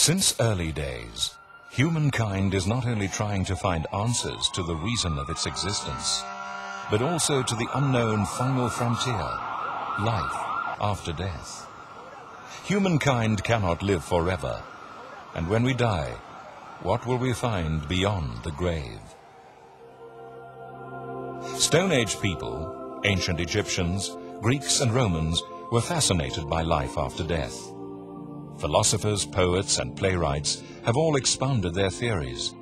Since early days, humankind is not only trying to find answers to the reason of its existence, but also to the unknown final frontier, life after death. Humankind cannot live forever, and when we die, what will we find beyond the grave? Stone Age people, ancient Egyptians, Greeks and Romans were fascinated by life after death. Philosophers, poets and playwrights have all expounded their theories.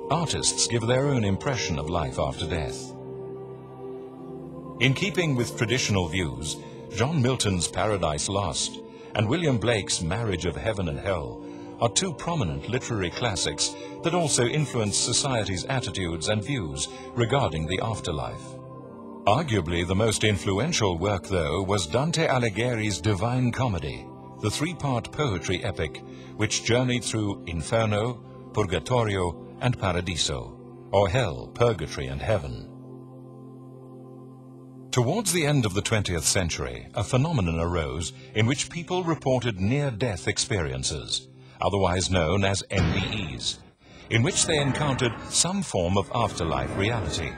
Artists give their own impression of life after death. In keeping with traditional views, John Milton's Paradise Lost and William Blake's Marriage of Heaven and Hell are two prominent literary classics that also influence society's attitudes and views regarding the afterlife. Arguably the most influential work, though, was Dante Alighieri's Divine Comedy, the three-part poetry epic which journeyed through Inferno, Purgatorio and Paradiso, or Hell, Purgatory and Heaven. Towards the end of the 20th century, a phenomenon arose in which people reported near-death experiences, otherwise known as NDEs, in which they encountered some form of afterlife reality.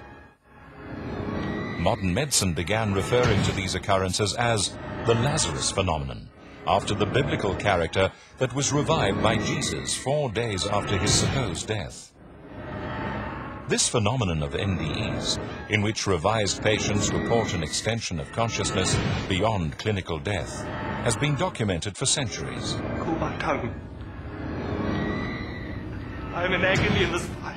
Modern medicine began referring to these occurrences as the Lazarus phenomenon, after the biblical character that was revived by Jesus 4 days after his supposed death. This phenomenon of NDEs, in which revised patients report an extension of consciousness beyond clinical death, has been documented for centuries. Cool my tongue. I'm in agony in this fire.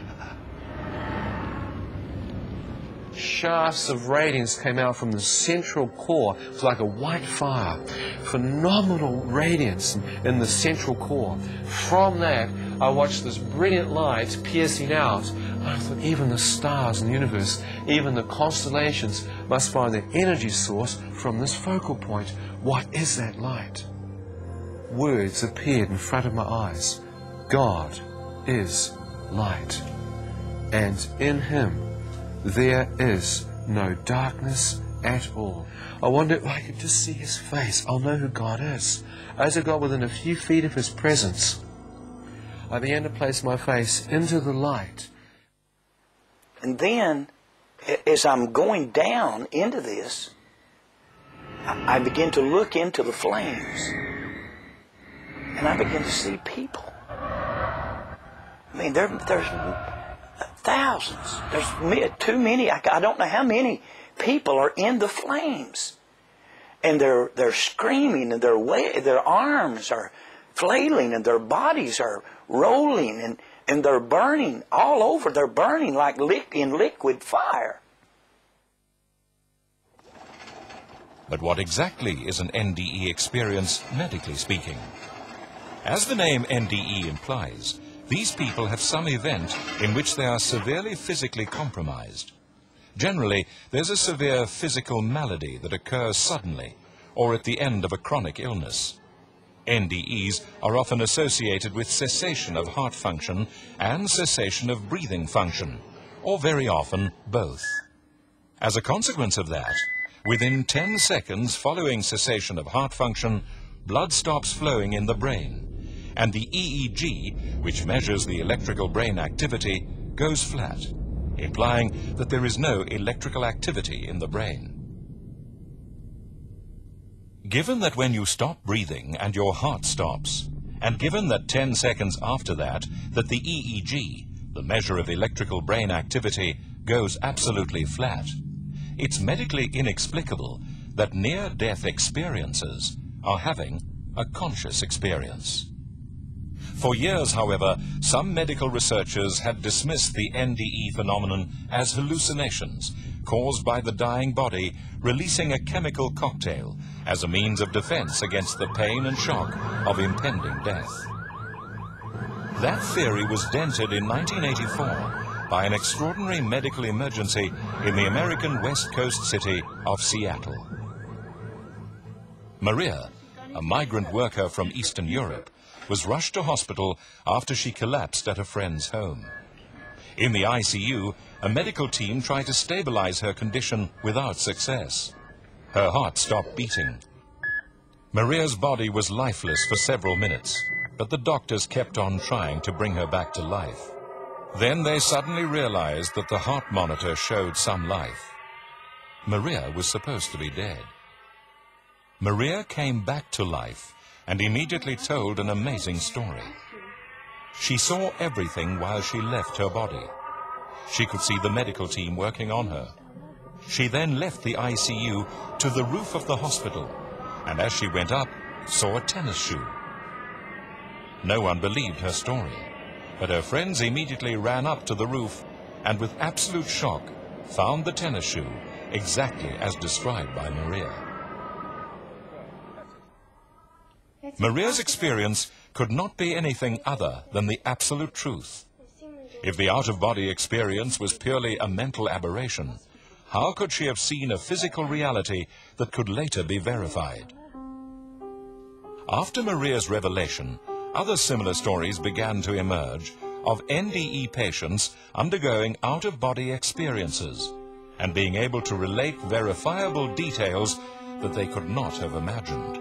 Shafts of radiance came out from the central core. It was like a white fire. Phenomenal radiance in the central core. From that, I watched this brilliant light piercing out. I thought even the stars in the universe, even the constellations, must find their energy source from this focal point. What is that light? Words appeared in front of my eyes. God is light, and in him there is no darkness at all. I wonder if I could just see his face. I'll know who God is. As I got within a few feet of his presence, I began to place my face into the light. And then, as I'm going down into this, I begin to look into the flames. And I begin to see people. I mean, there's thousands. There's too many. I don't know how many people are in the flames, and they're screaming, and their arms are flailing, and their bodies are rolling, and they're burning all over. They're burning like in liquid fire. But what exactly is an NDE experience, medically speaking? As the name NDE implies, these people have some event in which they are severely physically compromised. Generally, there's a severe physical malady that occurs suddenly or at the end of a chronic illness. NDEs are often associated with cessation of heart function and cessation of breathing function, or very often both. As a consequence of that, within 10 seconds following cessation of heart function, blood stops flowing in the brain, and the EEG, which measures the electrical brain activity, goes flat, implying that there is no electrical activity in the brain. Given that when you stop breathing and your heart stops, and given that 10 seconds after that the EEG, the measure of electrical brain activity, goes absolutely flat, it's medically inexplicable that near-death experiencers are having a conscious experience. For years, however, some medical researchers had dismissed the NDE phenomenon as hallucinations caused by the dying body releasing a chemical cocktail as a means of defense against the pain and shock of impending death. That theory was dented in 1984 by an extraordinary medical emergency in the American West Coast city of Seattle. Maria, a migrant worker from Eastern Europe, was rushed to hospital after she collapsed at a friend's home. In the ICU, a medical team tried to stabilize her condition without success. Her heart stopped beating. Maria's body was lifeless for several minutes. but the doctors kept on trying to bring her back to life. Then they suddenly realized that the heart monitor showed some life. Maria was supposed to be dead. Maria came back to life and immediately told an amazing story. She saw everything while she left her body. She could see the medical team working on her. She then left the ICU to the roof of the hospital, and as she went up, saw a tennis shoe. No one believed her story, but her friends immediately ran up to the roof and with absolute shock found the tennis shoe exactly as described by Maria. Maria's experience could not be anything other than the absolute truth. If the out-of-body experience was purely a mental aberration, how could she have seen a physical reality that could later be verified? After Maria's revelation, other similar stories began to emerge of NDE patients undergoing out-of-body experiences and being able to relate verifiable details that they could not have imagined.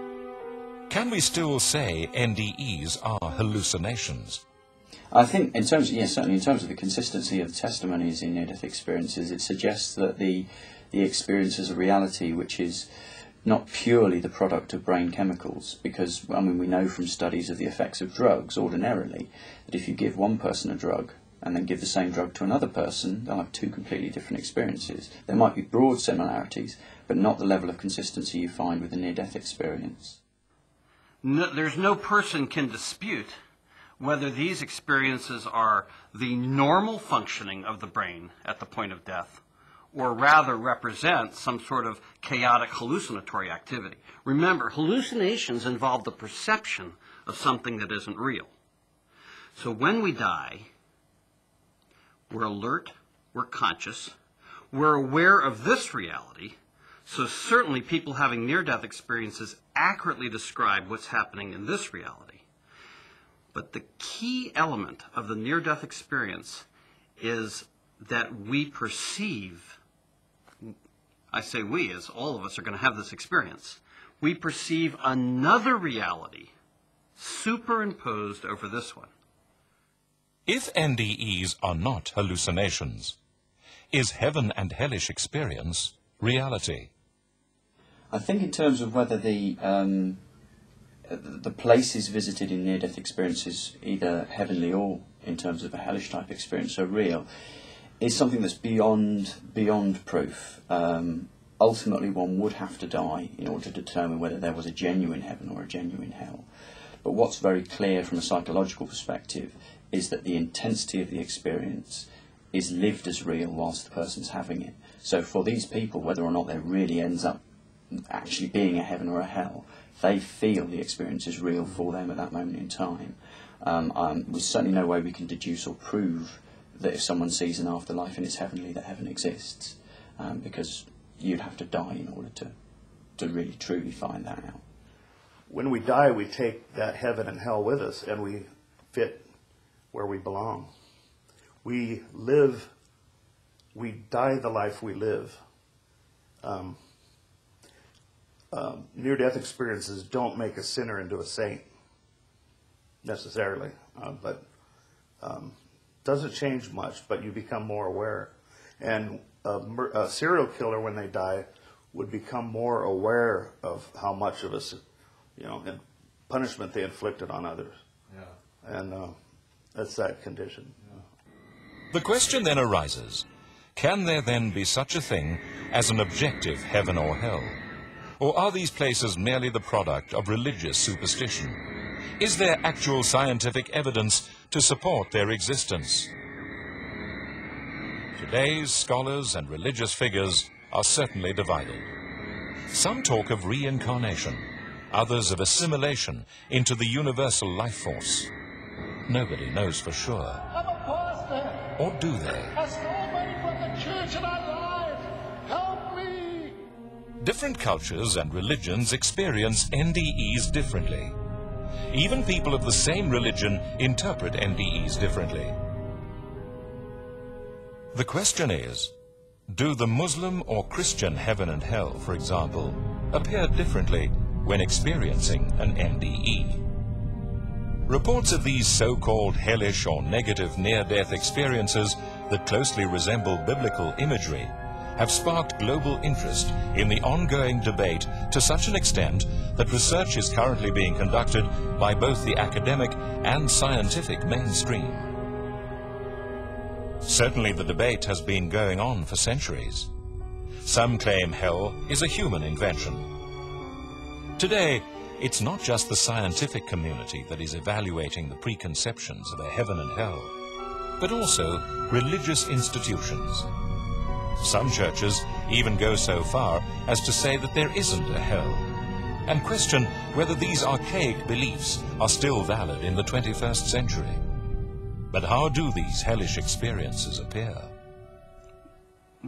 Can we still say NDEs are hallucinations? I think in terms, yes, certainly in terms of the consistency of the testimonies in near-death experiences, it suggests that the experience is a reality which is not purely the product of brain chemicals, because, I mean, we know from studies of the effects of drugs ordinarily that if you give one person a drug and then give the same drug to another person, they'll have two completely different experiences. There might be broad similarities, but not the level of consistency you find with a near-death experience. No, there's no person can dispute whether these experiences are the normal functioning of the brain at the point of death, or rather represent some sort of chaotic hallucinatory activity. Remember, hallucinations involve the perception of something that isn't real. So when we die, we're alert, we're conscious, we're aware of this reality. So certainly people having near-death experiences accurately describe what's happening in this reality. But the key element of the near-death experience is that we perceive, I say we, as all of us are going to have this experience, we perceive another reality superimposed over this one. If NDEs are not hallucinations, is heaven and hellish experience reality? I think in terms of whether the places visited in near-death experiences, either heavenly or in terms of a hellish type experience, are real, is something that's beyond proof. Ultimately, one would have to die in order to determine whether there was a genuine heaven or a genuine hell. But what's very clear from a psychological perspective is that the intensity of the experience is lived as real whilst the person's having it. So for these people, whether or not there really ends up actually being a heaven or a hell, they feel the experience is real for them at that moment in time. There's certainly no way we can deduce or prove that if someone sees an afterlife and it's heavenly, that heaven exists, because you'd have to die in order to really truly find that out. When we die, we take that heaven and hell with us, and we fit where we belong. We die the life we live. Near-death experiences don't make a sinner into a saint, necessarily, but doesn't change much, but you become more aware. And a serial killer, when they die, would become more aware of how much of us, punishment they inflicted on others. Yeah. And that's that condition. Yeah. The question then arises, can there then be such a thing as an objective heaven or hell? Or are these places merely the product of religious superstition? Is there actual scientific evidence to support their existence? Today's scholars and religious figures are certainly divided. Some talk of reincarnation, others of assimilation into the universal life force. Nobody knows for sure. I'm a pastor. Or do they? I stole money from the church and I lied. Help me. Different cultures and religions experience NDEs differently. Even people of the same religion interpret NDEs differently. The question is, do the Muslim or Christian heaven and hell, for example, appear differently when experiencing an NDE? Reports of these so-called hellish or negative near-death experiences that closely resemble biblical imagery have sparked global interest in the ongoing debate to such an extent that research is currently being conducted by both the academic and scientific mainstream. Certainly the debate has been going on for centuries. Some claim hell is a human invention. Today, it's not just the scientific community that is evaluating the preconceptions of a heaven and hell, but also religious institutions. Some churches even go so far as to say that there isn't a hell, and question whether these archaic beliefs are still valid in the 21st century. But how do these hellish experiences appear?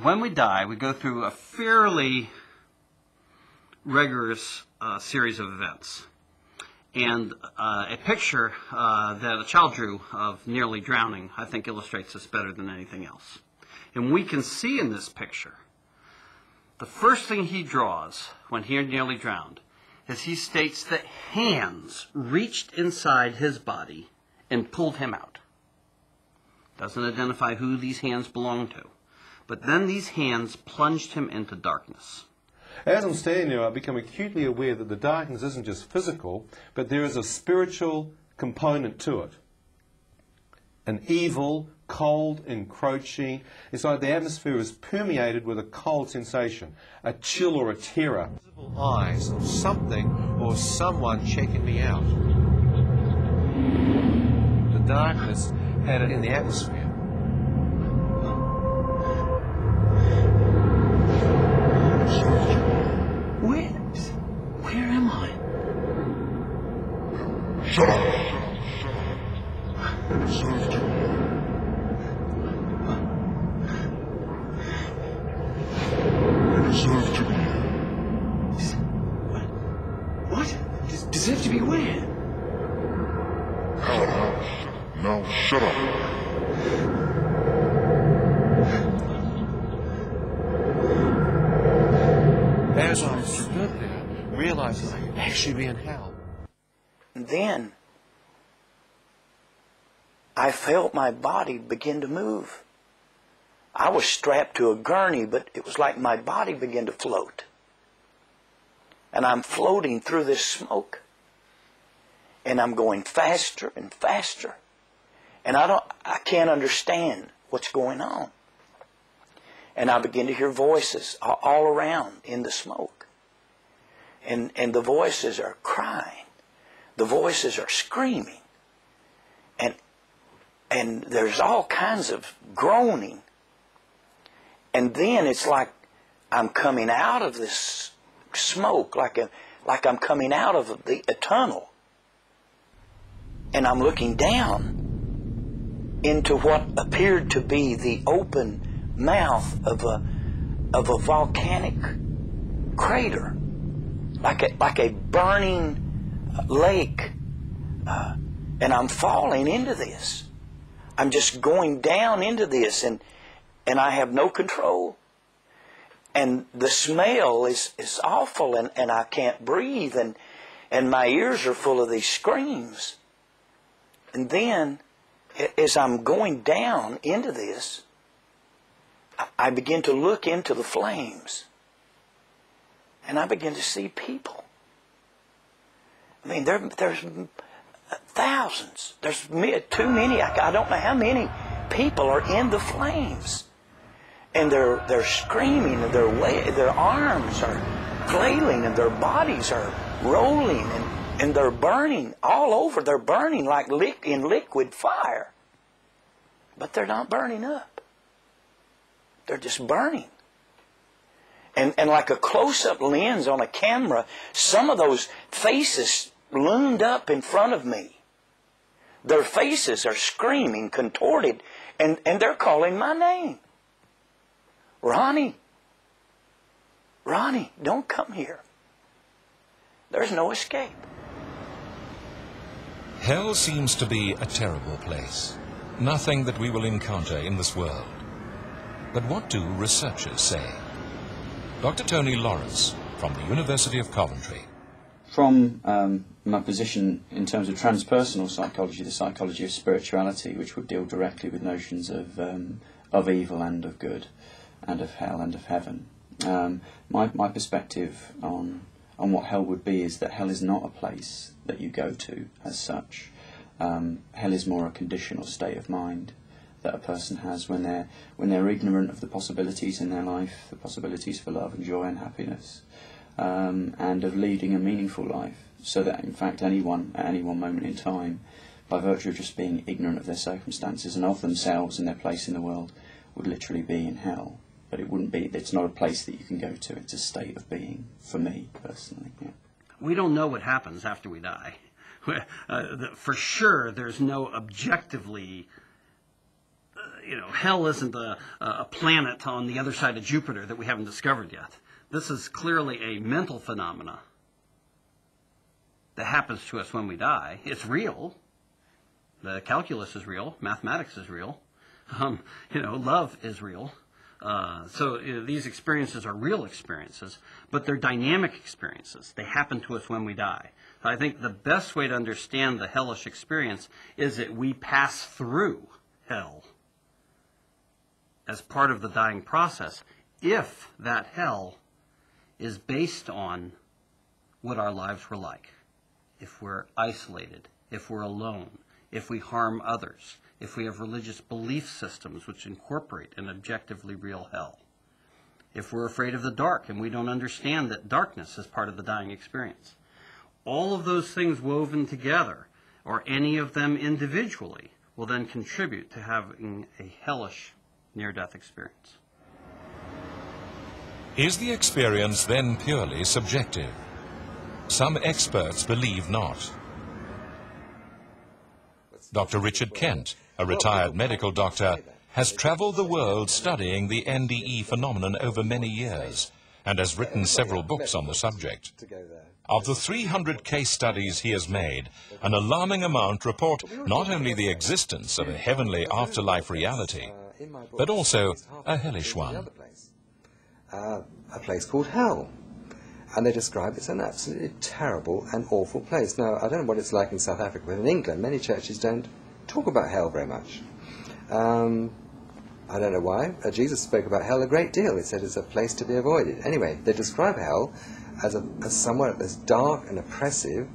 When we die, we go through a fairly rigorous series of events. And a picture that a child drew of nearly drowning, I think, illustrates this better than anything else. And we can see in this picture, the first thing he draws when he nearly drowned is he states that hands reached inside his body and pulled him out. Doesn't identify who these hands belong to. But then these hands plunged him into darkness. As I'm standing there, I become acutely aware that the darkness isn't just physical, but there is a spiritual component to it. An evil, cold, encroaching. It's like the atmosphere is permeated with a cold sensation, a chill or a terror. Visible eyes of something or someone checking me out. The darkness had it in the atmosphere. Where am I? Shut up! Deserve to be. What? Deserve to be where? Now shut up. As I stood there, realizing I could actually be in hell. And then I felt my body begin to move. I was strapped to a gurney, but it was like my body began to float. And I'm floating through this smoke. And I'm going faster and faster. And I can't understand what's going on. And I begin to hear voices all around in the smoke. And the voices are crying. The voices are screaming. And there's all kinds of groaning. And then it's like I'm coming out of this smoke, like I'm coming out of a tunnel. And I'm looking down into what appeared to be the open mouth of a volcanic crater, like a burning lake. And I'm falling into this. I'm just going down into this, and I have no control. And the smell is awful, and I can't breathe, and my ears are full of these screams. And then, as I'm going down into this, I begin to look into the flames. And I begin to see people. I mean, there's thousands. There's too many. I don't know how many people are in the flames. And they're screaming, and their arms are flailing, and their bodies are rolling, and they're burning all over. They're burning like in liquid fire. But they're not burning up. They're just burning. And like a close-up lens on a camera, some of those faces loomed up in front of me. Their faces are screaming, contorted, and they're calling my name. Ronnie, don't come here. There's no escape. Hell seems to be a terrible place. Nothing that we will encounter in this world. But what do researchers say? Dr. Tony Lawrence from the University of Coventry. from my position in terms of transpersonal psychology, the psychology of spirituality, which would deal directly with notions of evil and of good, and of hell and of heaven. My perspective on what hell would be is that hell is not a place that you go to as such. Hell is more a conditional state of mind that a person has when they're ignorant of the possibilities in their life, the possibilities for love and joy and happiness, and of leading a meaningful life, so that in fact anyone at any one moment in time, by virtue of just being ignorant of their circumstances and of themselves and their place in the world, would literally be in hell. But it's not a place that you can go to, it's a state of being, for me personally. Yeah. We don't know what happens after we die. For sure, there's no objectively, hell isn't a planet on the other side of Jupiter that we haven't discovered yet. This is clearly a mental phenomena that happens to us when we die. It's real. The calculus is real. Mathematics is real. Love is real. So these experiences are real experiences, but they're dynamic experiences. They happen to us when we die. I think the best way to understand the hellish experience is that we pass through hell as part of the dying process, if that hell is based on what our lives were like. If we're isolated, if we're alone, if we harm others, if we have religious belief systems which incorporate an objectively real hell, if we're afraid of the dark and we don't understand that darkness is part of the dying experience. All of those things woven together, or any of them individually, will then contribute to having a hellish near-death experience. Is the experience then purely subjective? Some experts believe not. Dr. Richard Kent, a retired medical doctor, has travelled the world studying the NDE phenomenon over many years and has written several books on the subject. Of the 300 case studies he has made, an alarming amount report not only the existence of a heavenly afterlife reality, but also a hellish one. A place called hell. And they describe it as an absolutely terrible and awful place. Now, I don't know what it's like in South Africa, but in England, many churches don't talk about hell very much. I don't know why. Jesus spoke about hell a great deal. He said it's a place to be avoided. Anyway, they describe hell as somewhere that's dark and oppressive.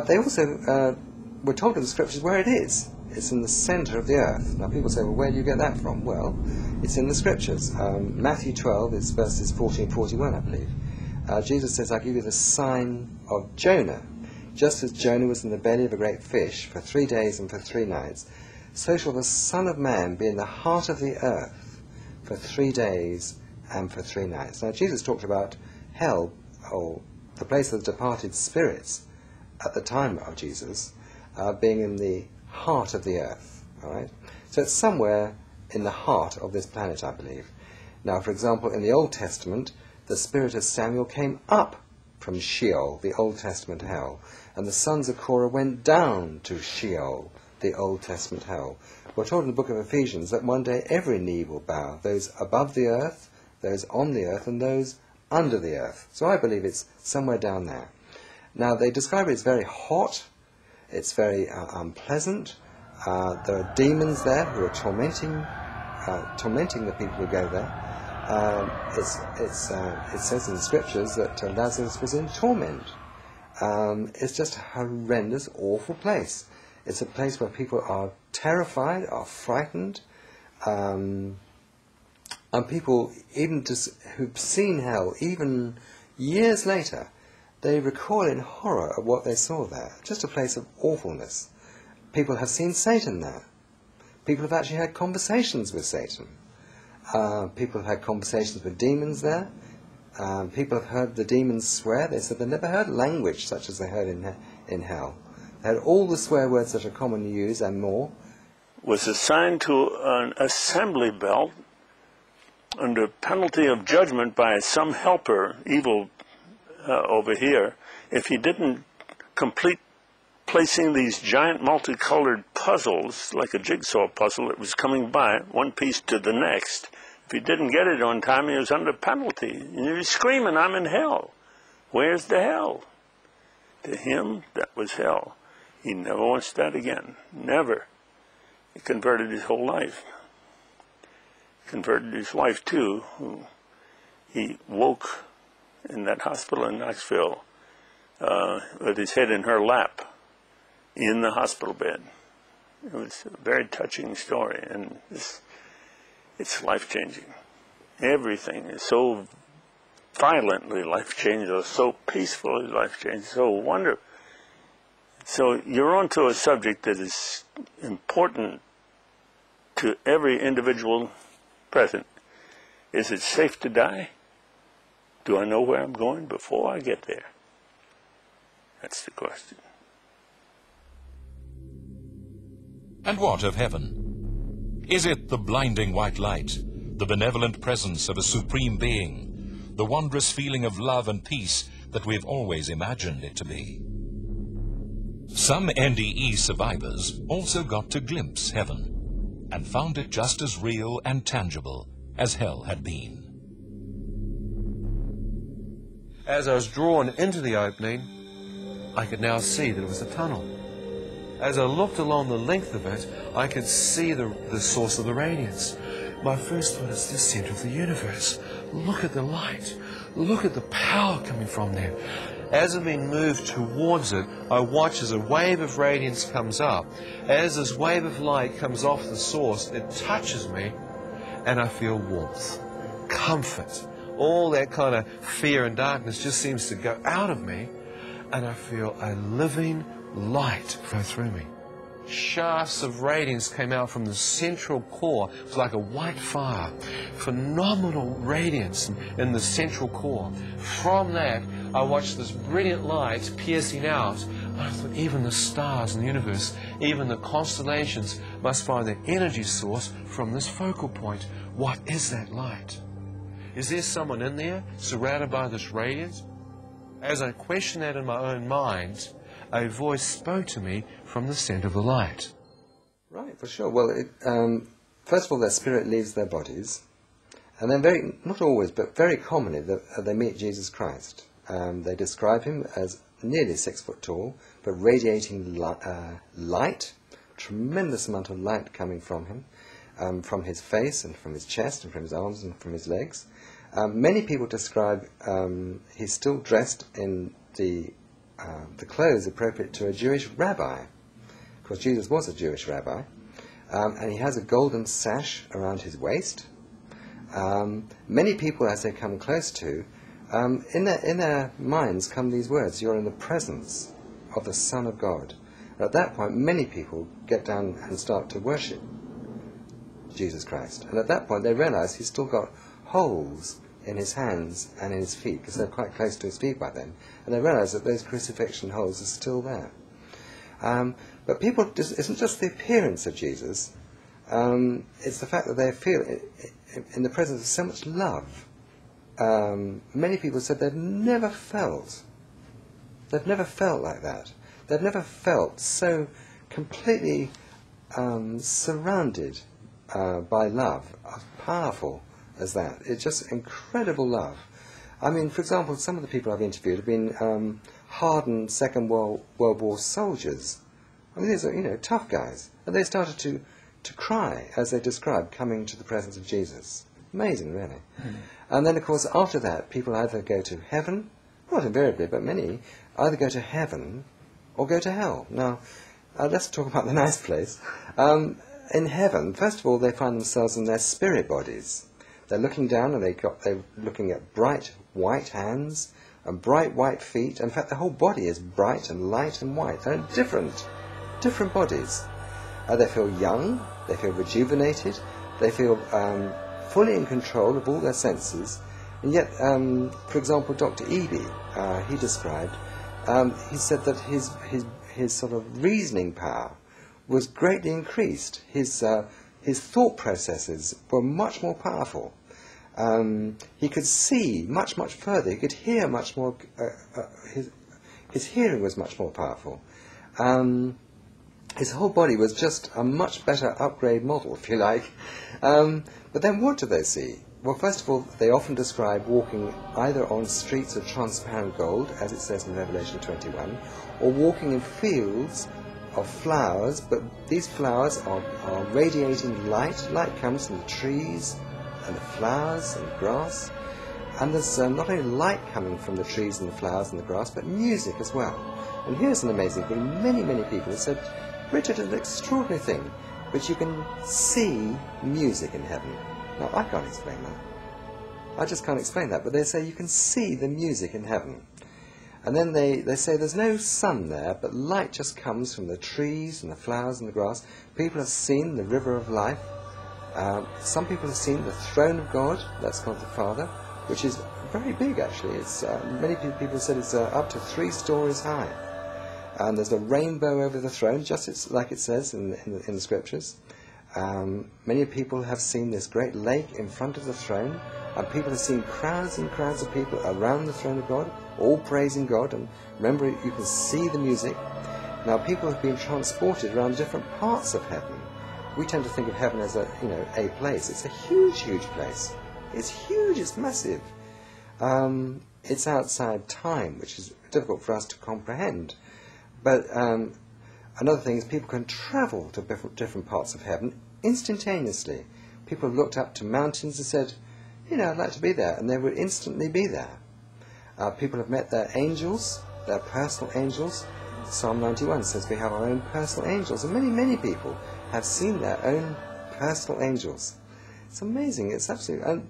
They also were told in the scriptures where it is. It's in the centre of the earth. Now, people say, well, where do you get that from? Well, it's in the scriptures. Matthew 12 is verses 40 and 41, I believe. Jesus says, I give you the sign of Jonah. Just as Jonah was in the belly of a great fish for 3 days and for 3 nights, so shall the Son of Man be in the heart of the earth for 3 days and for 3 nights. Now, Jesus talked about hell, or the place of the departed spirits, at the time of Jesus, being in the heart of the earth. All right? So it's somewhere in the heart of this planet, I believe. Now, for example, in the Old Testament, the spirit of Samuel came up from Sheol, the Old Testament hell, and the sons of Korah went down to Sheol, the Old Testament hell. We're told in the book of Ephesians that one day every knee will bow, those above the earth, those on the earth, and those under the earth. So I believe it's somewhere down there. Now, they describe it as very hot, it's very unpleasant. There are demons there who are tormenting the people who go there. It says in the scriptures that Lazarus was in torment. It's just a horrendous, awful place. It's a place where people are terrified, are frightened, and people, even just who've seen hell, even years later, they recall in horror of what they saw there. Just a place of awfulness. People have seen Satan there. People have actually had conversations with Satan. People have had conversations with demons there. People have heard the demons swear. They said they never heard language such as they heard in hell. They had all the swear words that are commonly used and more. Was assigned to an assembly belt under penalty of judgment by some helper, evil over here, if he didn't complete placing these giant multicolored puzzles, like a jigsaw puzzle that was coming by, one piece to the next. If he didn't get it on time, he was under penalty. And he was screaming, I'm in hell. Where's the hell? To him, that was hell. He never wants that again. Never. He converted his whole life. Converted his wife, too, who he woke in that hospital in Knoxville with his head in her lap in the hospital bed. It was a very touching story, and it's life-changing. Everything is so violently life-changing, or so peacefully life-changing, so wonderful. So you're onto a subject that is important to every individual present. Is it safe to die? Do I know where I'm going before I get there? That's the question. And what of heaven? Is it the blinding white light, the benevolent presence of a supreme being, the wondrous feeling of love and peace that we've always imagined it to be? Some NDE survivors also got to glimpse heaven and found it just as real and tangible as hell had been. As I was drawn into the opening, I could now see that it was a tunnel. As I looked along the length of it, I could see the source of the radiance. My first thought is the center of the universe. Look at the light. Look at the power coming from there. As I've been moved towards it, I watch as a wave of radiance comes up. As this wave of light comes off the source, it touches me, and I feel warmth, comfort. All that kind of fear and darkness just seems to go out of me, and I feel a living light flow through me. Shafts of radiance came out from the central core. It was like a white fire. Phenomenal radiance in the central core. From that, I watched this brilliant light piercing out. I thought even the stars in the universe, even the constellations, must find their energy source from this focal point. What is that light? Is there someone in there surrounded by this radiance? As I questioned that in my own mind, a voice spoke to me from the center of the light. Right, for sure. Well, first of all, their spirit leaves their bodies, and then not always, but very commonly, they meet Jesus Christ. They describe him as nearly 6 foot tall, but radiating light, tremendous amount of light coming from him, from his face and from his chest and from his arms and from his legs. Many people describe he's still dressed in the clothes appropriate to a Jewish rabbi. Of course, Jesus was a Jewish rabbi. And he has a golden sash around his waist. Many people, as they come close to, in their minds come these words, "You're in the presence of the Son of God." At that point, many people get down and start to worship Jesus Christ. And at that point, they realize he's still got holes in his hands and in his feet, because they're quite close to his feet by then, and they realize that those crucifixion holes are still there. But people, it isn't just the appearance of Jesus, it's the fact that they feel in the presence of so much love. Many people said they've never felt like that. They've never felt so completely surrounded by love, powerful as that. It's just incredible love. I mean, for example, some of the people I've interviewed have been hardened Second World War soldiers. I mean, these are, tough guys. And they started to cry as they described coming to the presence of Jesus. Amazing, really. Mm. And then, of course, after that, people either go to heaven, not invariably, but many, either go to heaven or go to hell. Now, let's talk about the nice place. In heaven, first of all, they find themselves in their spirit bodies. They're looking down and they're looking at bright white hands and bright white feet. In fact, the whole body is bright and light and white. They're different bodies. They feel young, they feel rejuvenated, they feel fully in control of all their senses. And yet, for example, Dr. Eby, he described, he said that his sort of reasoning power was greatly increased. His thought processes were much more powerful. He could see much, much further. He could hear much more. His hearing was much more powerful. His whole body was just a much better upgrade model, if you like. But then what do they see? Well, first of all, they often describe walking either on streets of transparent gold, as it says in Revelation 21, or walking in fields of flowers, but these flowers are radiating light. Light comes from the trees and the flowers and the grass. And there's not only light coming from the trees and the flowers and the grass, but music as well. And here's an amazing thing. Many, many people have said, Richard, it's an extraordinary thing, but you can see music in heaven. Now, I can't explain that. I just can't explain that, but they say you can see the music in heaven. And then they say there's no sun there, but light just comes from the trees and the flowers and the grass. People have seen the river of life. Some people have seen the throne of God, that's God the Father, which is very big actually. It's many people said it's up to 3 stories high. And there's a rainbow over the throne, just like it says in the scriptures. Many people have seen this great lake in front of the throne, and people have seen crowds and crowds of people around the throne of God, all praising God. And remember, you can see the music. Now, people have been transported around different parts of heaven. We tend to think of heaven as a place. It's a huge, huge place. It's huge. It's massive. It's outside time, which is difficult for us to comprehend. But another thing is people can travel to different parts of heaven instantaneously. People have looked up to mountains and said, I'd like to be there, and they would instantly be there. People have met their angels, their personal angels. Psalm 91 says we have our own personal angels, and many, many people have seen their own personal angels. It's amazing. It's absolutely...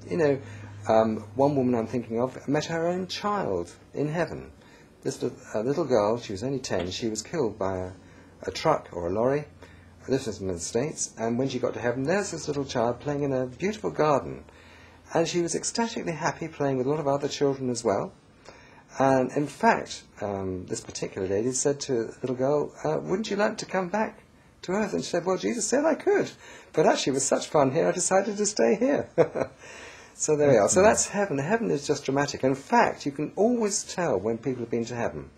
And, one woman I'm thinking of met her own child in heaven. This little girl, she was only 10, she was killed by a truck or a lorry. This was in the States, and when she got to heaven, there's this little child playing in a beautiful garden. And she was ecstatically happy, playing with a lot of other children as well. And in fact, this particular lady said to the little girl, wouldn't you like to come back to Earth? And she said, well, Jesus said I could. But actually, it was such fun here, I decided to stay here. So there we are. So that's heaven. Heaven is just dramatic. In fact, you can always tell when people have been to heaven,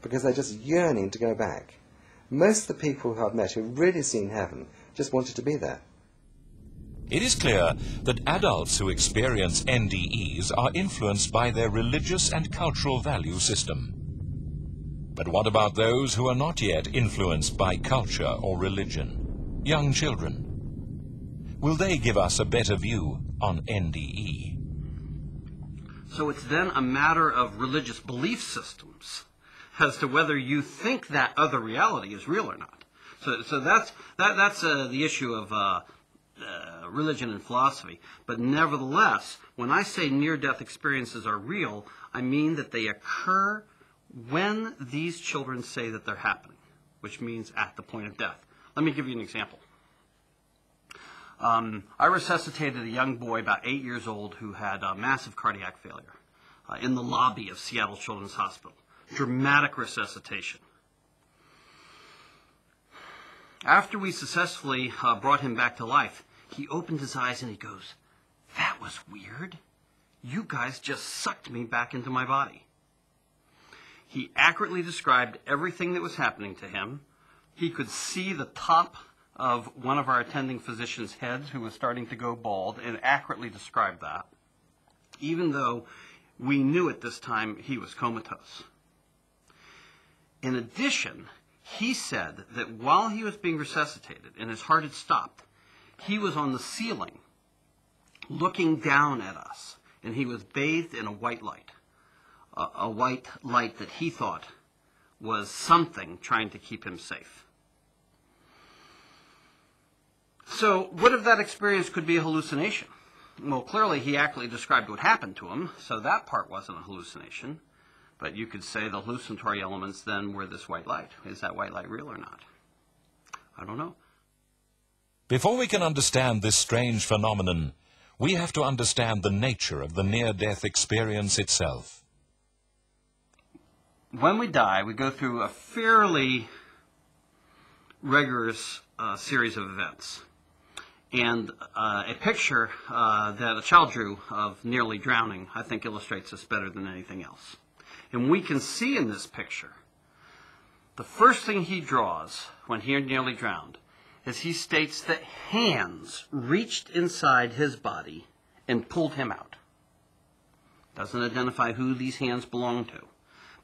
because they're just yearning to go back. Most of the people who I've met who've really seen heaven just wanted to be there. It is clear that adults who experience NDEs are influenced by their religious and cultural value system. But what about those who are not yet influenced by culture or religion? Young children. Will they give us a better view on NDE? So it's then a matter of religious belief systems as to whether you think that other reality is real or not. So that's the issue of religion and philosophy. But nevertheless, when I say near-death experiences are real, I mean that they occur when these children say that they're happening, which means at the point of death. Let me give you an example. I resuscitated a young boy about 8 years old who had massive cardiac failure in the lobby of Seattle Children's Hospital. Dramatic resuscitation. After we successfully brought him back to life, he opened his eyes and he goes, "That was weird. You guys just sucked me back into my body." He accurately described everything that was happening to him. He could see the top of one of our attending physicians' heads who was starting to go bald, and accurately described that, even though we knew at this time he was comatose. In addition, he said that while he was being resuscitated and his heart had stopped, he was on the ceiling looking down at us, and he was bathed in a white light. A white light that he thought was something trying to keep him safe. So what if that experience could be a hallucination? Well, clearly he accurately described what happened to him, so that part wasn't a hallucination. But you could say the hallucinatory elements then were this white light. Is that white light real or not? I don't know. Before we can understand this strange phenomenon, we have to understand the nature of the near-death experience itself. When we die, we go through a fairly rigorous series of events. And a picture that a child drew of nearly drowning, I think, illustrates this better than anything else. And we can see in this picture, the first thing he draws when he nearly drowned is he states that hands reached inside his body and pulled him out. Doesn't identify who these hands belong to.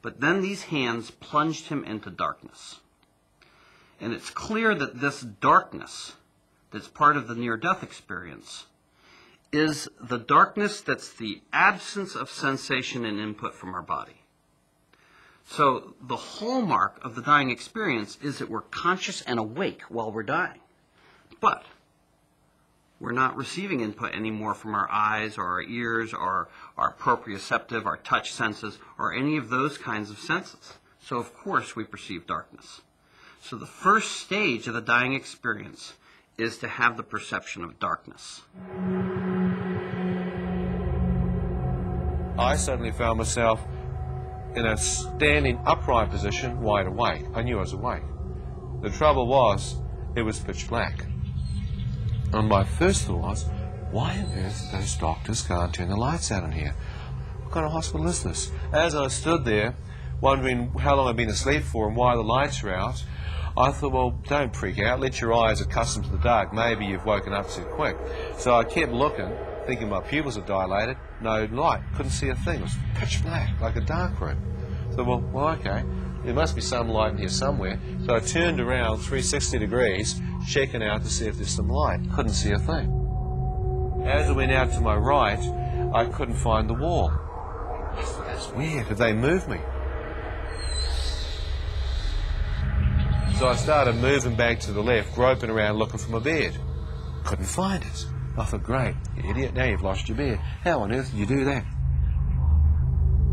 But then these hands plunged him into darkness. And it's clear that this darkness that's part of the near-death experience is the darkness that's the absence of sensation and input from our body. So the hallmark of the dying experience is that we're conscious and awake while we're dying. But we're not receiving input anymore from our eyes or our ears or our proprioceptive, our touch senses, or any of those kinds of senses. So of course we perceive darkness. So the first stage of the dying experience is to have the perception of darkness. I suddenly found myself in a standing upright position, wide awake. I knew I was awake. The trouble was, it was pitch black. And my first thought was, why on earth did those doctors go and turn the lights out in here? What kind of hospital is this? As I stood there, wondering how long I'd been asleep for and why the lights were out, I thought, well, don't freak out. Let your eyes accustom to the dark. Maybe you've woken up too quick. So I kept looking, thinking my pupils had dilated. No light. Couldn't see a thing. It was pitch black, like a dark room. So, well, okay. There must be some light in here somewhere. So I turned around 360 degrees, checking out to see if there's some light. Couldn't see a thing. As I went out to my right, I couldn't find the wall. I thought, that's weird. Did they move me? So I started moving back to the left, groping around looking for my bed. Couldn't find it. I thought, great, you idiot, now you've lost your bed. How on earth did you do that?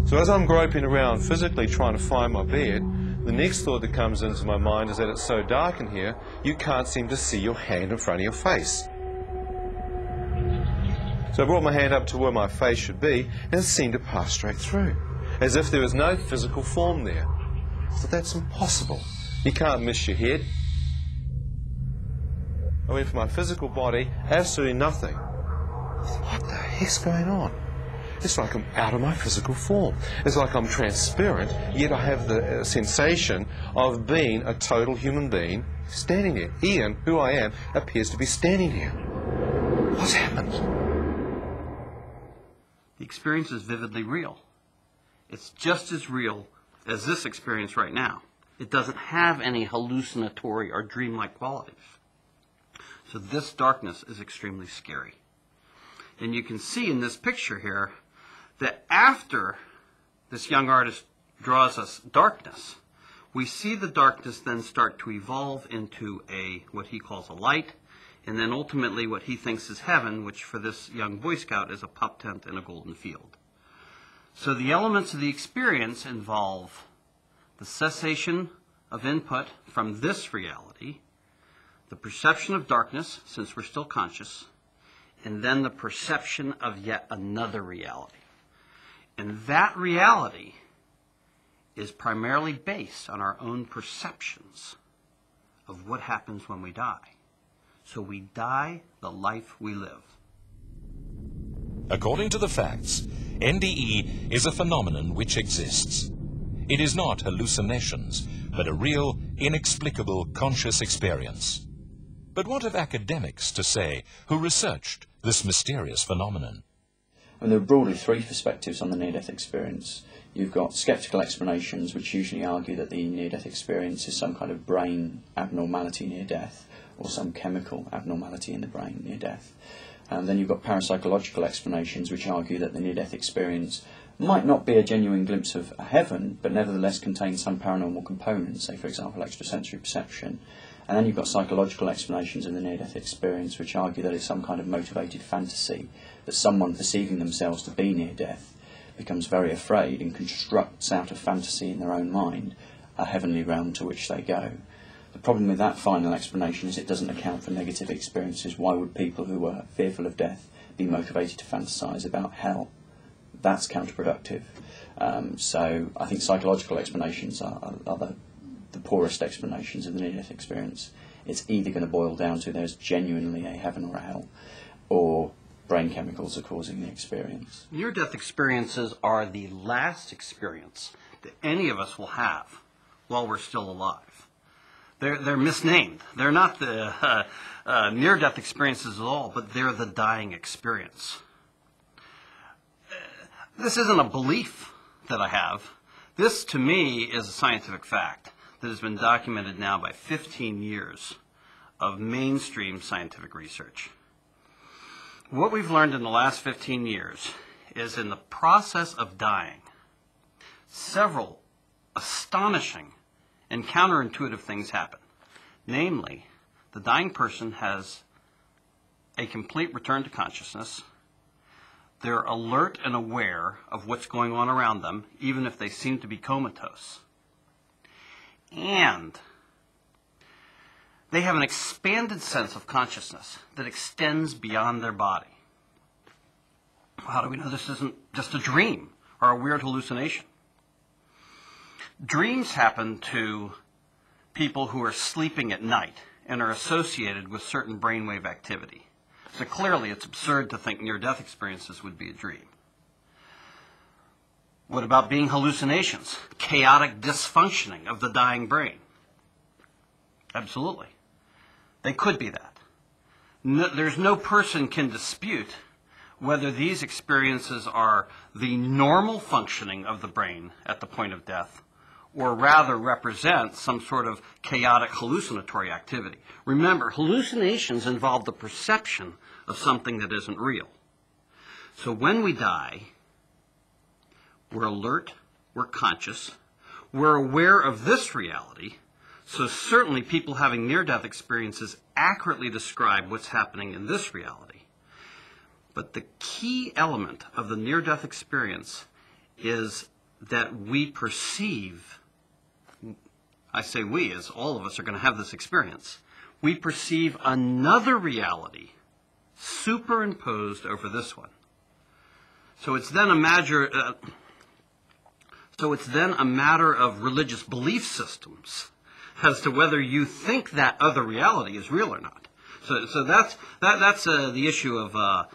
So as I'm groping around physically trying to find my bed, the next thought that comes into my mind is that it's so dark in here, you can't seem to see your hand in front of your face. So I brought my hand up to where my face should be, and it seemed to pass straight through, as if there was no physical form there. I thought, that's impossible. You can't miss your head. I went for my physical body, absolutely nothing. What the heck's going on? It's like I'm out of my physical form. It's like I'm transparent, yet I have the sensation of being a total human being standing there. Ian, who I am, appears to be standing here. What's happened? The experience is vividly real. It's just as real as this experience right now. It doesn't have any hallucinatory or dreamlike qualities. So this darkness is extremely scary. And you can see in this picture here that after this young artist draws us darkness, we see the darkness then start to evolve into what he calls a light, and then ultimately what he thinks is heaven, which for this young Boy Scout is a pup tent in a golden field. So the elements of the experience involve the cessation of input from this reality, the perception of darkness, since we're still conscious, and then the perception of yet another reality. And that reality is primarily based on our own perceptions of what happens when we die. So we die the life we live. According to the facts, NDE is a phenomenon which exists. It is not hallucinations, but a real, inexplicable conscious experience. But what have academics to say who researched this mysterious phenomenon? And there are broadly three perspectives on the near-death experience. You've got sceptical explanations, which usually argue that the near-death experience is some kind of brain abnormality near death, or some chemical abnormality in the brain near death. And then you've got parapsychological explanations, which argue that the near-death experience might not be a genuine glimpse of a heaven, but nevertheless contains some paranormal components, say, for example, extrasensory perception. And then you've got psychological explanations of the near-death experience, which argue that it's some kind of motivated fantasy, that someone perceiving themselves to be near death becomes very afraid and constructs out of fantasy in their own mind a heavenly realm to which they go. The problem with that final explanation is it doesn't account for negative experiences. Why would people who are fearful of death be motivated to fantasise about hell? That's counterproductive. So I think psychological explanations are the poorest explanations of the near-death experience. It's either going to boil down to there's genuinely a heaven or a hell, or brain chemicals are causing the experience. Near-death experiences are the last experience that any of us will have while we're still alive. They're misnamed. They're not the near-death experiences at all, but they're the dying experience. This isn't a belief that I have. This, to me, is a scientific fact that has been documented now by 15 years of mainstream scientific research. What we've learned in the last 15 years is in the process of dying, several astonishing and counterintuitive things happen. Namely, the dying person has a complete return to consciousness. They're alert and aware of what's going on around them, even if they seem to be comatose. And they have an expanded sense of consciousness that extends beyond their body. How do we know this isn't just a dream or a weird hallucination? Dreams happen to people who are sleeping at night and are associated with certain brainwave activity. So clearly it's absurd to think near-death experiences would be a dream. What about being hallucinations? Chaotic dysfunctioning of the dying brain? Absolutely. They could be that. There's no person can dispute whether these experiences are the normal functioning of the brain at the point of death, or rather represent some sort of chaotic hallucinatory activity. Remember, hallucinations involve the perception of something that isn't real. So when we die, we're alert, we're conscious, we're aware of this reality, so certainly people having near-death experiences accurately describe what's happening in this reality. But the key element of the near-death experience is that we perceive, I say we, as all of us are going to have this experience, we perceive another reality superimposed over this one. So it's then a matter of religious belief systems as to whether you think that other reality is real or not. So that's the issue of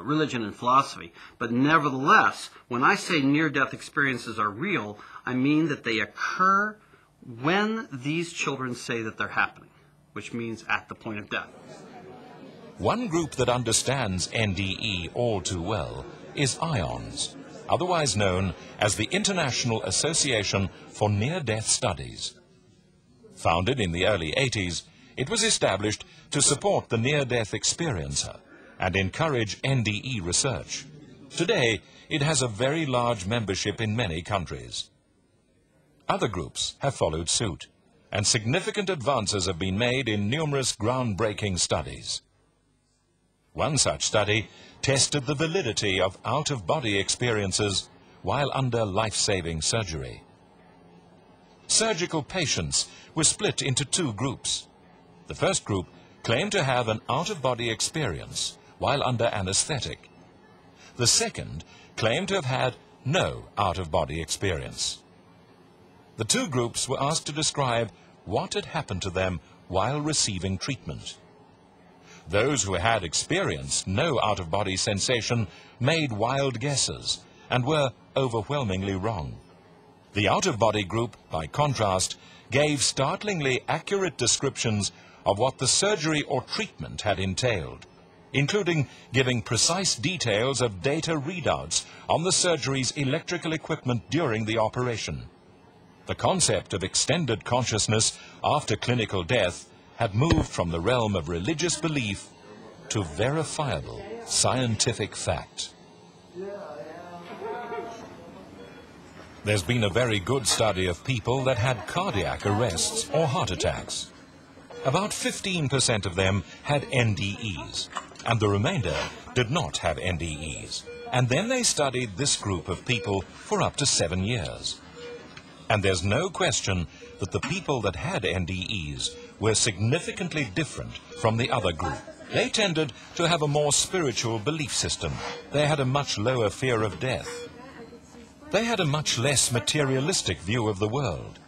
religion and philosophy. But nevertheless, when I say near-death experiences are real, I mean that they occur when these children say that they're happening, which means at the point of death. One group that understands NDE all too well is IONS, otherwise known as the International Association for Near-Death Studies. Founded in the early 80s, it was established to support the near-death experiencer and encourage NDE research. Today, it has a very large membership in many countries. Other groups have followed suit, and significant advances have been made in numerous groundbreaking studies. One such study tested the validity of out-of-body experiences while under life-saving surgery. Surgical patients were split into two groups. The first group claimed to have an out-of-body experience while under anesthetic. The second claimed to have had no out-of-body experience. The two groups were asked to describe what had happened to them while receiving treatment. Those who had experienced no out-of-body sensation made wild guesses and were overwhelmingly wrong. The out-of-body group, by contrast, gave startlingly accurate descriptions of what the surgery or treatment had entailed, including giving precise details of data readouts on the surgery's electrical equipment during the operation. The concept of extended consciousness after clinical death had moved from the realm of religious belief to verifiable scientific fact. There's been a very good study of people that had cardiac arrests or heart attacks. About 15% of them had NDEs, and the remainder did not have NDEs. And then they studied this group of people for up to 7 years. And there's no question that the people that had NDEs were significantly different from the other group. They tended to have a more spiritual belief system. They had a much lower fear of death. They had a much less materialistic view of the world.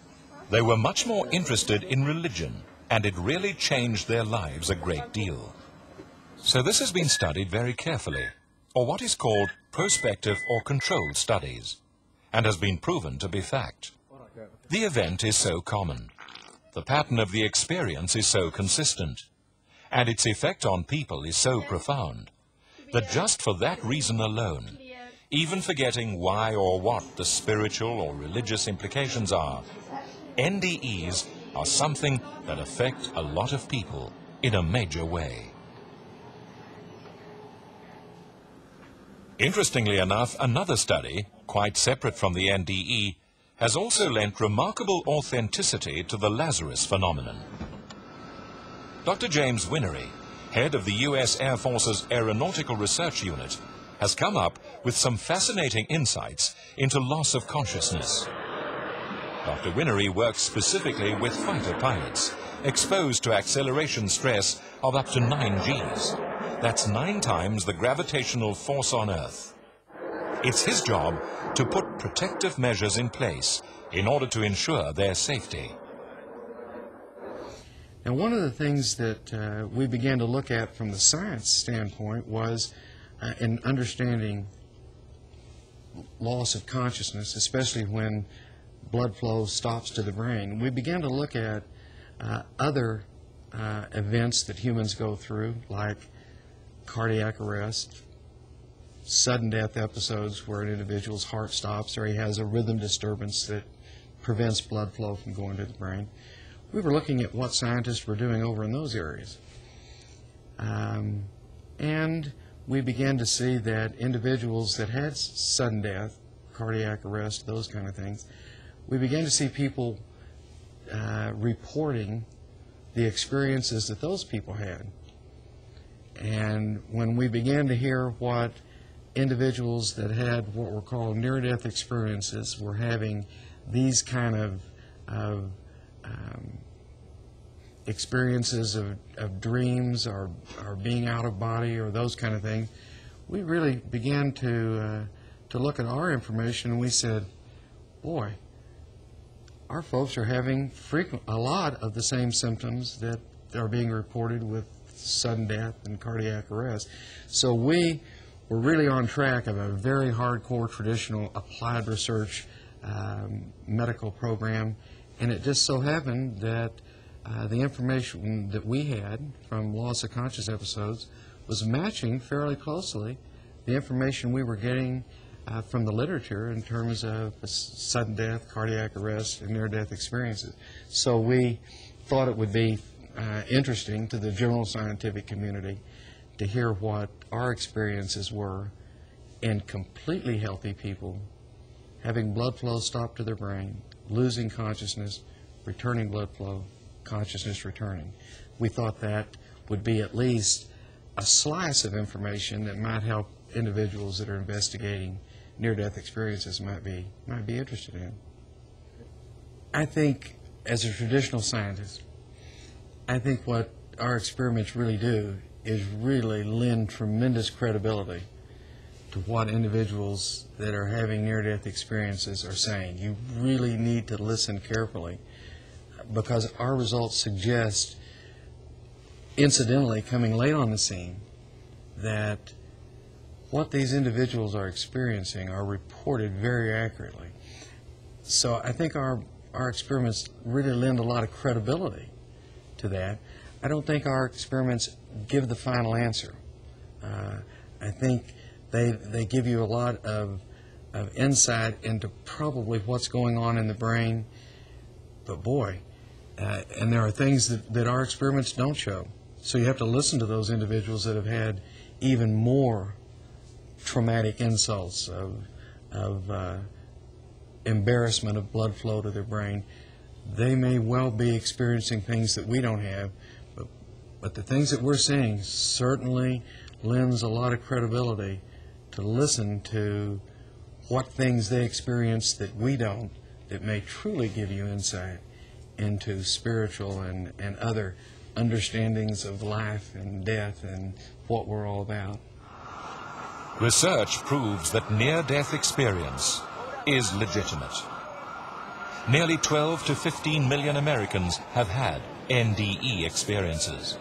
They were much more interested in religion, and it really changed their lives a great deal. So this has been studied very carefully, or what is called prospective or controlled studies, and has been proven to be fact. The event is so common, the pattern of the experience is so consistent, and its effect on people is so profound, that just for that reason alone, even forgetting why or what the spiritual or religious implications are. NDEs are something that affect a lot of people in a major way. Interestingly enough, another study, quite separate from the NDE, has also lent remarkable authenticity to the Lazarus phenomenon. Dr. James Winery, head of the U.S. Air Force's Aeronautical Research Unit, has come up with some fascinating insights into loss of consciousness. Dr. Winery works specifically with fighter pilots, exposed to acceleration stress of up to 9 Gs. That's 9 times the gravitational force on Earth. It's his job to put protective measures in place in order to ensure their safety. Now, one of the things that we began to look at from the science standpoint was in understanding loss of consciousness, especially when blood flow stops to the brain. We began to look at other events that humans go through, like cardiac arrest, sudden death episodes where an individual's heart stops or he has a rhythm disturbance that prevents blood flow from going to the brain. We were looking at what scientists were doing over in those areas. And we began to see that individuals that had sudden death, cardiac arrest, those kind of things, we began to see people reporting the experiences that those people had. And when we began to hear what individuals that had what were called near-death experiences were having these kind of experiences of dreams or being out of body or those kind of things, we really began to look at our information, and we said, boy, our folks are having a lot of the same symptoms that are being reported with sudden death and cardiac arrest. So we were really on track of a very hardcore traditional applied research medical program, and it just so happened that the information that we had from loss of conscious episodes was matching fairly closely the information we were getting from the literature in terms of sudden death, cardiac arrest, and near-death experiences. So we thought it would be interesting to the general scientific community to hear what our experiences were in completely healthy people having blood flow stop to their brain, losing consciousness, returning blood flow, consciousness returning. We thought that would be at least a slice of information that might help individuals that are investigating near-death experiences might be interested in. I think, as a traditional scientist, I think what our experiments really do is really lend tremendous credibility to what individuals that are having near-death experiences are saying. You really need to listen carefully, because our results suggest, incidentally, coming late on the scene, that what these individuals are experiencing are reported very accurately. So I think our experiments really lend a lot of credibility to that. I don't think our experiments give the final answer. I think they give you a lot of insight into probably what's going on in the brain, but boy, and there are things that our experiments don't show. So you have to listen to those individuals that have had even more traumatic insults of embarrassment of blood flow to their brain. They may well be experiencing things that we don't have, but the things that we're seeing certainly lends a lot of credibility to listen to what things they experience that we don't, that may truly give you insight into spiritual and other understandings of life and death and what we're all about. Research proves that near-death experience is legitimate. Nearly 12 to 15 million Americans have had NDE experiences.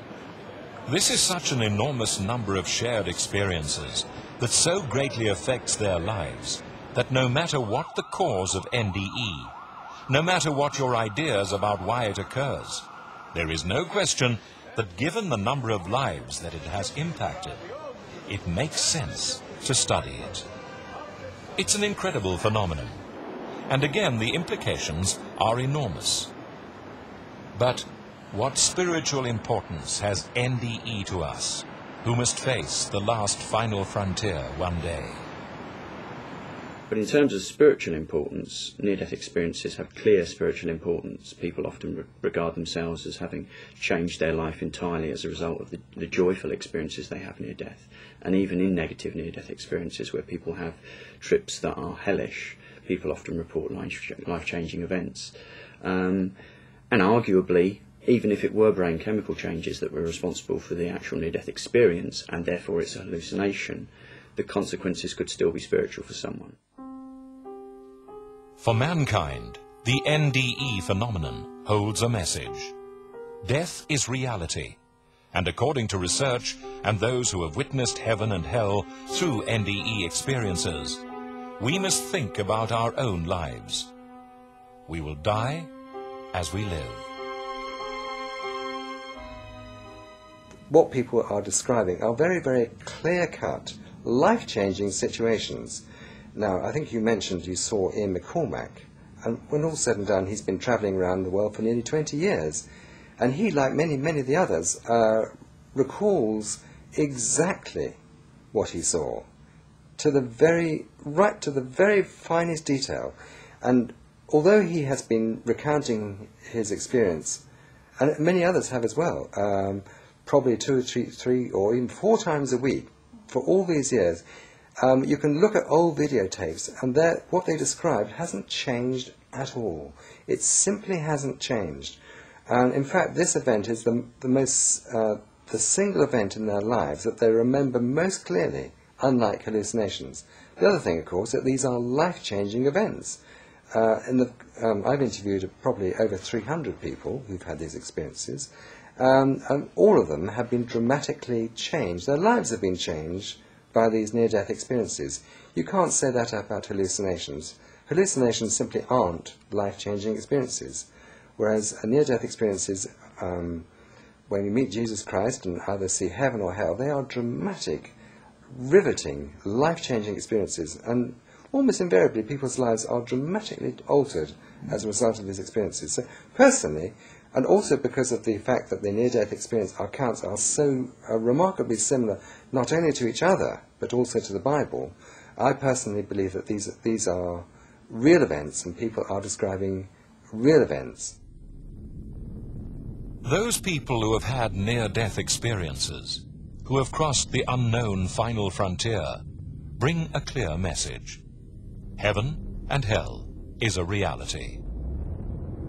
This is such an enormous number of shared experiences that so greatly affects their lives that no matter what the cause of NDE, no matter what your ideas about why it occurs, there is no question that given the number of lives that it has impacted, it makes sense to study it. It's an incredible phenomenon, and again the implications are enormous. But what spiritual importance has NDE to us, who must face the last final frontier one day? But in terms of spiritual importance, near-death experiences have clear spiritual importance. People often regard themselves as having changed their life entirely as a result of the joyful experiences they have near-death. And even in negative near-death experiences where people have trips that are hellish, people often report life-changing events. And arguably, even if it were brain chemical changes that were responsible for the actual near-death experience, and therefore it's a hallucination, the consequences could still be spiritual for someone. For mankind, the NDE phenomenon holds a message. Death is reality, and according to research and those who have witnessed heaven and hell through NDE experiences, we must think about our own lives. We will die as we live. What people are describing are very, very clear-cut, life-changing situations. Now, I think you mentioned you saw Ian McCormack, and when all's said and done, he's been travelling around the world for nearly 20 years. And he, like many, many of the others, recalls exactly what he saw, right to the very finest detail. And although he has been recounting his experience, and many others have as well, probably 2 or 3 or even 4 times a week for all these years, you can look at old videotapes, and what they described hasn't changed at all. It simply hasn't changed. And in fact, this event is the single event in their lives that they remember most clearly, unlike hallucinations. The other thing, of course, that these are life-changing events. I've interviewed probably over 300 people who've had these experiences, and all of them have been dramatically changed. Their lives have been changed by these near-death experiences. You can't say that about hallucinations. Hallucinations simply aren't life-changing experiences, whereas near-death experiences, when you meet Jesus Christ and either see heaven or hell, they are dramatic, riveting, life-changing experiences, and almost invariably people's lives are dramatically altered as a result of these experiences. So personally, and also because of the fact that the near-death experience accounts are so remarkably similar not only to each other but also to the Bible, I personally believe that these are real events and people are describing real events. Those people who have had near-death experiences, who have crossed the unknown final frontier, bring a clear message. Heaven and hell is a reality.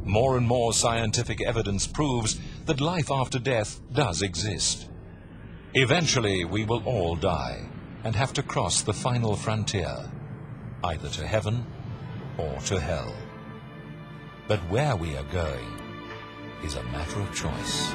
More and more scientific evidence proves that life after death does exist. Eventually we will all die and have to cross the final frontier, either to heaven or to hell. But where we are going is a matter of choice.